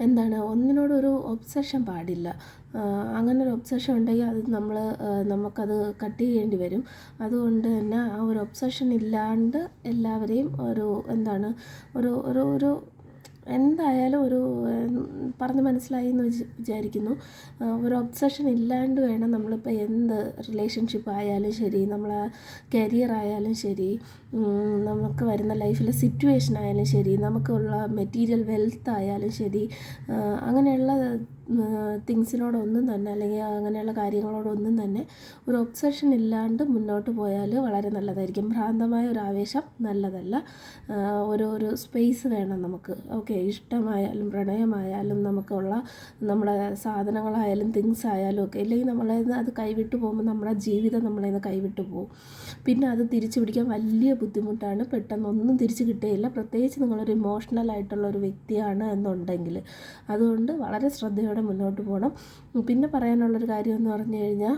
എന്താണ്, ഒന്നിനോടൊരു ഒബ്സഷൻ പാടില്ല. അങ്ങനെ ഒരു ഒബ്സഷൻ ഉണ്ടെങ്കിൽ അത് നമുക്കത് കട്ട് ചെയ്യേണ്ടി വരും. അതുകൊണ്ട് തന്നെ ആ ഒരു ഒബ്സഷൻ ഇല്ലാണ്ട് എല്ലാവരെയും ഒരു എന്താണ് ഒരു ഒരു ഒരു എന്തായാലും ഒരു പറഞ്ഞ് മനസ്സിലായി എന്ന് വിചാരിക്കുന്നു. ഒരു ഒബ്സഷൻ ഇല്ലാണ്ട് വേണം നമ്മളിപ്പോൾ എന്ത് റിലേഷൻഷിപ്പ് ആയാലും ശരി, നമ്മളെ കരിയർ ആയാലും ശരി, നമുക്ക് വരുന്ന ലൈഫിലെ സിറ്റുവേഷൻ ആയാലും ശരി, നമുക്കുള്ള മെറ്റീരിയൽ വെൽത്ത് ആയാലും ശരി, അങ്ങനെയുള്ള തിങ്സിനോടൊന്നും തന്നെ, അല്ലെങ്കിൽ അങ്ങനെയുള്ള കാര്യങ്ങളോടൊന്നും തന്നെ ഒരു ഒബ്സഷൻ ഇല്ലാണ്ട് മുന്നോട്ട് പോയാൽ വളരെ നല്ലതായിരിക്കും. ഭ്രാന്തമായ ഒരു ആവേശം നല്ലതല്ല. ഒരു സ്പേസ് വേണം നമുക്ക്. ഓക്കെ, ഇഷ്ടമായാലും പ്രണയമായാലും നമുക്കുള്ള നമ്മുടെ സാധനങ്ങളായാലും തിങ്സ് ആയാലും ഒക്കെ, ഇല്ലെങ്കിൽ നമ്മളെ അത് കൈവിട്ട് പോകുമ്പോൾ നമ്മുടെ ജീവിതം നമ്മളെ കൈവിട്ട് പോകും. പിന്നെ അത് തിരിച്ചു പിടിക്കാൻ വലിയ ബുദ്ധിമുട്ടാണ്. പെട്ടെന്നൊന്നും തിരിച്ച് കിട്ടുകയില്ല, പ്രത്യേകിച്ച് നിങ്ങളൊരു ഇമോഷണൽ ആയിട്ടുള്ള ഒരു വ്യക്തിയാണ് എന്നുണ്ടെങ്കിൽ. അതുകൊണ്ട് വളരെ ശ്രദ്ധയോടെ മുന്നോട്ട് പോകണം. പിന്നെ പറയാനുള്ളൊരു കാര്യം എന്ന് പറഞ്ഞു കഴിഞ്ഞാൽ,